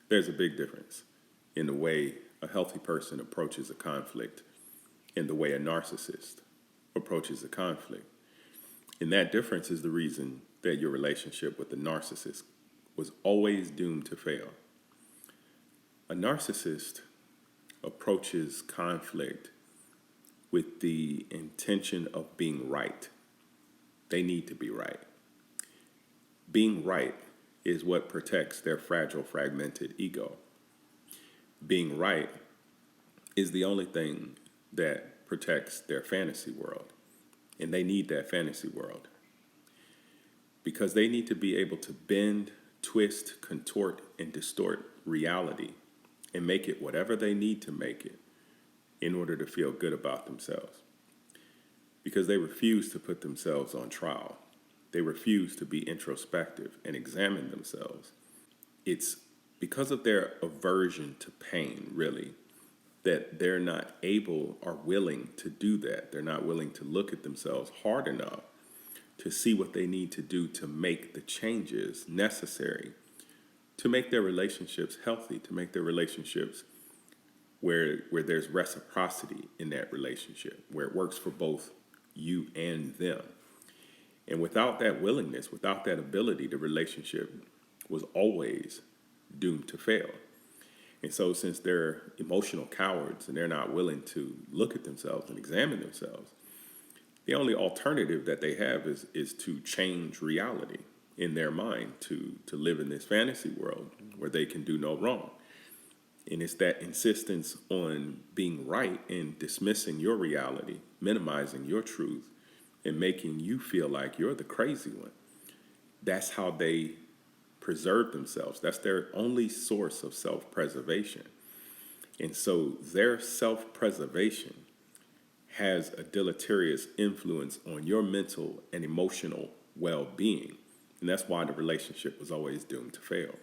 There's a big difference in the way a healthy person approaches a conflict and the way a narcissist approaches a conflict. And that difference is the reason that your relationship with the narcissist was always doomed to fail. A narcissist approaches conflict with the intention of being right. They need to be right. Being right is what protects their fragile, fragmented ego. Being right is the only thing that protects their fantasy world. And they need that fantasy world because they need to be able to bend, twist, contort, and distort reality and make it whatever they need to make it in order to feel good about themselves. Because they refuse to put themselves on trial. They refuse to be introspective and examine themselves. It's because of their aversion to pain, really, that they're not able or willing to do that. They're not willing to look at themselves hard enough to see what they need to do to make the changes necessary to make their relationships healthy, to make their relationships where there's reciprocity in that relationship, where it works for both you and them. And without that willingness, without that ability, the relationship was always doomed to fail. And so since they're emotional cowards and they're not willing to look at themselves and examine themselves, the only alternative that they have is to change reality in their mind, to live in this fantasy world where they can do no wrong. And it's that insistence on being right and dismissing your reality, minimizing your truth, and making you feel like you're the crazy one. That's how they preserve themselves. That's their only source of self-preservation. And so their self-preservation has a deleterious influence on your mental and emotional well-being. And that's why the relationship was always doomed to fail.